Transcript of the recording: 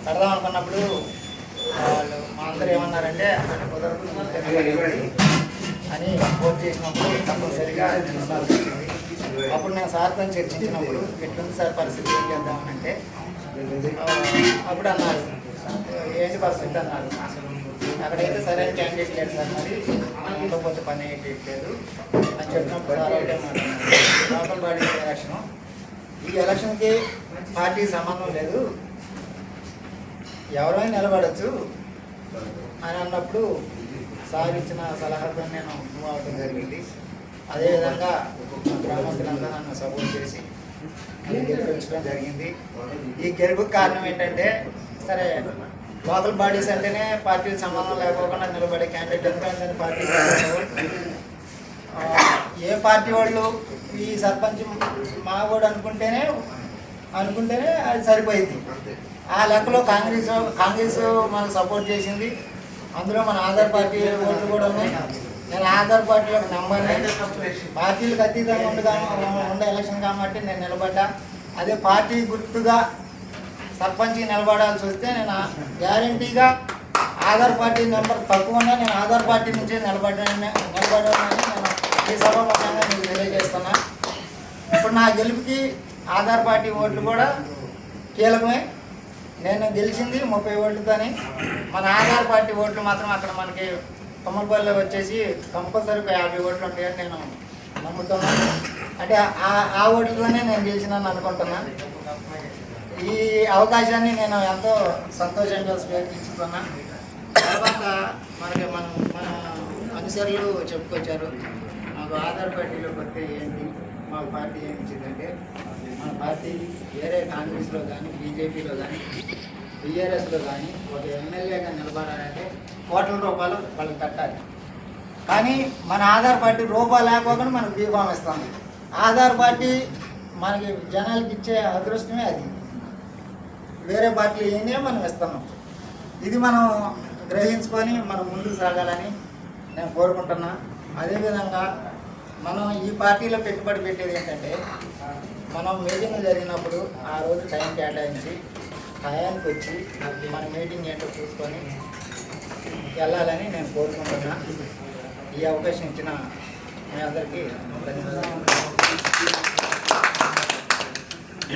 కడదాం అనుకున్నప్పుడు వాళ్ళు మా అందరూ ఏమన్నారంటే అని కుదరదు అని ఫోన్ చేసినప్పుడు తప్పనిసరిగా నేను ఉండాల్సి వచ్చింది. అప్పుడు నేను సార్తో చర్చించినప్పుడు ఎట్లుంది సార్ పరిస్థితి, ఏం చేద్దామనంటే అప్పుడు అన్నారు ఏంటి పరిస్థితి అన్నారు. అక్కడైతే సరైన క్యాండిడేట్ లేదు సార్, మరి మనం ఉండకపోతే పని అయ్యేట్లేదు అని చెప్పినప్పుడు సార్ ఒకటే మాట్లాడుతున్నారు, లోకల్ బాడీ ఎలక్షన్, ఈ ఎలక్షన్కి పార్టీ సంబంధం లేదు, ఎవరైనా నిలబడచ్చు అని అన్నప్పుడు సార్ ఇచ్చిన సలహాతో నేను మూవ్ అవ్వడం జరిగింది. అదేవిధంగా గ్రామస్తులంతా నన్ను సపోర్ట్ చేసి గెలిపించడం జరిగింది. ఈ గెలుపుకి కారణం ఏంటంటే, సరే లోకల్ బాడీస్ అంటేనే పార్టీకి సంబంధం లేకోకుండా నిలబడే క్యాండిడేట్ ఎందుకంటే పార్టీ ఏ పార్టీ వాళ్ళు ఈ సర్పంచ్ మా కూడా అనుకుంటేనే అది సరిపోయింది. ఆ లెక్కలో కాంగ్రెస్ మనకు సపోర్ట్ చేసింది. అందులో మన ఆధార్ పార్టీ ఓట్లు కూడా ఉన్నాయి. నేను ఆధార్ పార్టీలోకి నెంబర్ని, పార్టీలకు అతీతంగా ఉండే ఎలక్షన్ కాబట్టి నేను నిలబడ్డా. అదే పార్టీ గుర్తుగా సర్పంచ్కి నిలబడాల్సి వస్తే నేను గ్యారంటీగా ఆధార్ పార్టీ నెంబర్ తక్కువ ఉన్నా నేను ఆధార్ పార్టీ నుంచే నిలబడాలని నేను ఈ సభాముఖంగా మీకు తెలియజేస్తున్నా. ఇప్పుడు నా గెలుపుకి ఆధార్ పార్టీ ఓట్లు కూడా కీలకమే. నేను గెలిచింది 30 ఓట్లతోని. మన ఆధార్ పార్టీ ఓట్లు మాత్రం అక్కడ మనకి కొమ్మలపల్లిలో వచ్చేసి కంపల్సరీ 50 ఓట్లు ఉంటాయని నేను నమ్ముతున్నాను. అంటే ఆ ఓట్లతోనే నేను గెలిచినాను అనుకుంటున్నా. ఈ అవకాశాన్ని నేను ఎంతో సంతోషంగా స్వీకరించుతున్నా. తర్వాత మన అనుసరులు చెప్పుకొచ్చారు, మాకు ఆధార్ పార్టీలోకి వస్తే ఏంటి, మా పార్టీ ఏమి ఇచ్చిందంటే, మన పార్టీ వేరే కాంగ్రెస్లో కానీ బీజేపీలో కానీ టీఆర్ఎస్లో కానీ ఒక ఎమ్మెల్యేగా నిలబడాలంటే కోట్ల రూపాయలు వాళ్ళకి కట్టాలి. కానీ మన ఆధార్ పార్టీ రూపాయలు లేకపోకుండా మనకు బీఫామ్ ఇస్తుంది. ఆధార్ పార్టీ మనకి జనాలకి ఇచ్చే అదృష్టమే అది. వేరే పార్టీలు ఏందే మనం ఇస్తున్నాం. ఇది మనం గ్రహించుకొని మనం ముందుకు సాగాలని నేను కోరుకుంటున్నా. అదేవిధంగా మనం ఈ పార్టీలో పెట్టుబడి పెట్టేది ఏంటంటే, మనం మీటింగ్ జరిగినప్పుడు ఆ రోజు టైం కేటాయించి టయానికి వచ్చి మన మీటింగ్ ఏంటో చూసుకొని వెళ్ళాలని నేను కోరుకుంటున్నా. ఈ అవకాశం ఇచ్చిన మీ అందరికీ ధన్యవాదాలు.